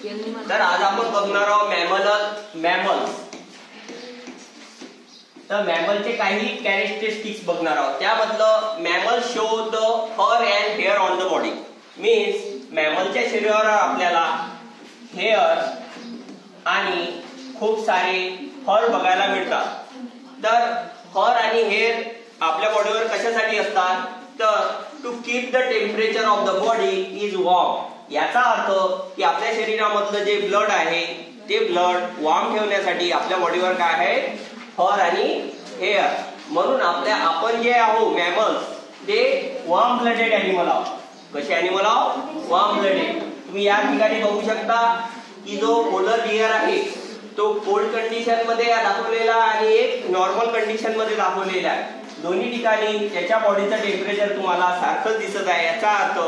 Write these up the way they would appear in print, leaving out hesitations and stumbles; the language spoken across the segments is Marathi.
तर आज आपण बघणार आहोत मॅमल्स. तर मॅमलचे काही कॅरेक्टरिस्टिक्स बघणार आहोत. त्यामधलं mammal show the fur and hair on the body. Means मॅमलच्या शरीरावर आपल्याला हेअर आणि खूप सारे फर बघायला मिळतात. तर फर आणि हेअर आपल्या बॉडीवर कशासाठी असतात? तर to keep the temperature of the body is warm. याचा अर्थ की आपल्या शरीरामधलं जे ब्लड आहे ते ब्लड वॉर्म ठेवण्यासाठी आपल्या बॉडीवर काय आहे? फर आणि हेअर. म्हणून आपण जे आहोत मॅमल्स ते वॉर्म ब्लडेड ॲनिमल आहोत. कसे ॲनिमल आहोत? Warm blooded. तुम्ही या ठिकाणी बघू शकता की जो पोलर बियर आहे तो कोल्ड कंडिशन मध्ये दाखवलेला आणि एक नॉर्मल कंडिशन मध्ये दाखवलेला आहे. दोन्ही ठिकाणी त्याच्या बॉडीचं टेम्परेचर तुम्हाला सारखंच दिसत आहे. याचा अर्थ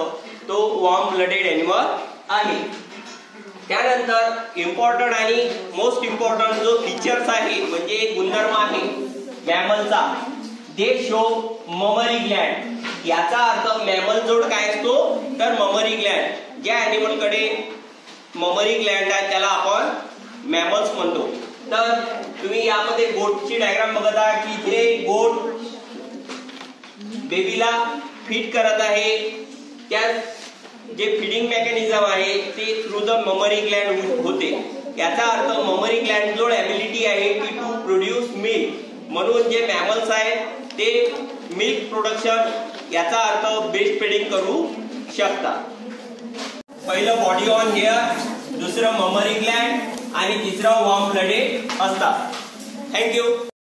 तो वॉर्म ब्लडेड ॲनिमल आहे. त्यानंतर इम्पॉर्टंट आणि मोस्ट इम्पॉर्टंट जो फीचर्स आहे म्हणजे एक गुणधर्म आहे मॅमलचा, दे शो ममरी ग्लँड. याचा अर्थ मॅमल जोड काय असतो? तर ममरी ग्लँड. ज्या ॲनिमल कडे ममरी ग्लँड आहे त्याला आपण मॅमल्स म्हणतो. तर तुम्ही यामध्ये गोटची डायग्राम बघत आहात की जे गोट बेबीला फीड करत आहे. त्या जे फीडिंग मेकॅनिझम आहे ते थ्रू द ममरी ग्लँड होते. याचा अर्थ ममरी ग्लँड जोड ॲबिलिटी आहे की टू प्रोड्यूस मिल्क. म्हणून जे मॅमल्स आहेत ते मिल्क प्रोडक्शन याचा अर्थ ब्रेस्ट फीडिंग करू शकतात. पहिलं बॉडी ऑन हेअर, दुसरं ममरी ग्लँड आणि तिसरं वॉर्म ब्लडेड असतात. थँक्यू.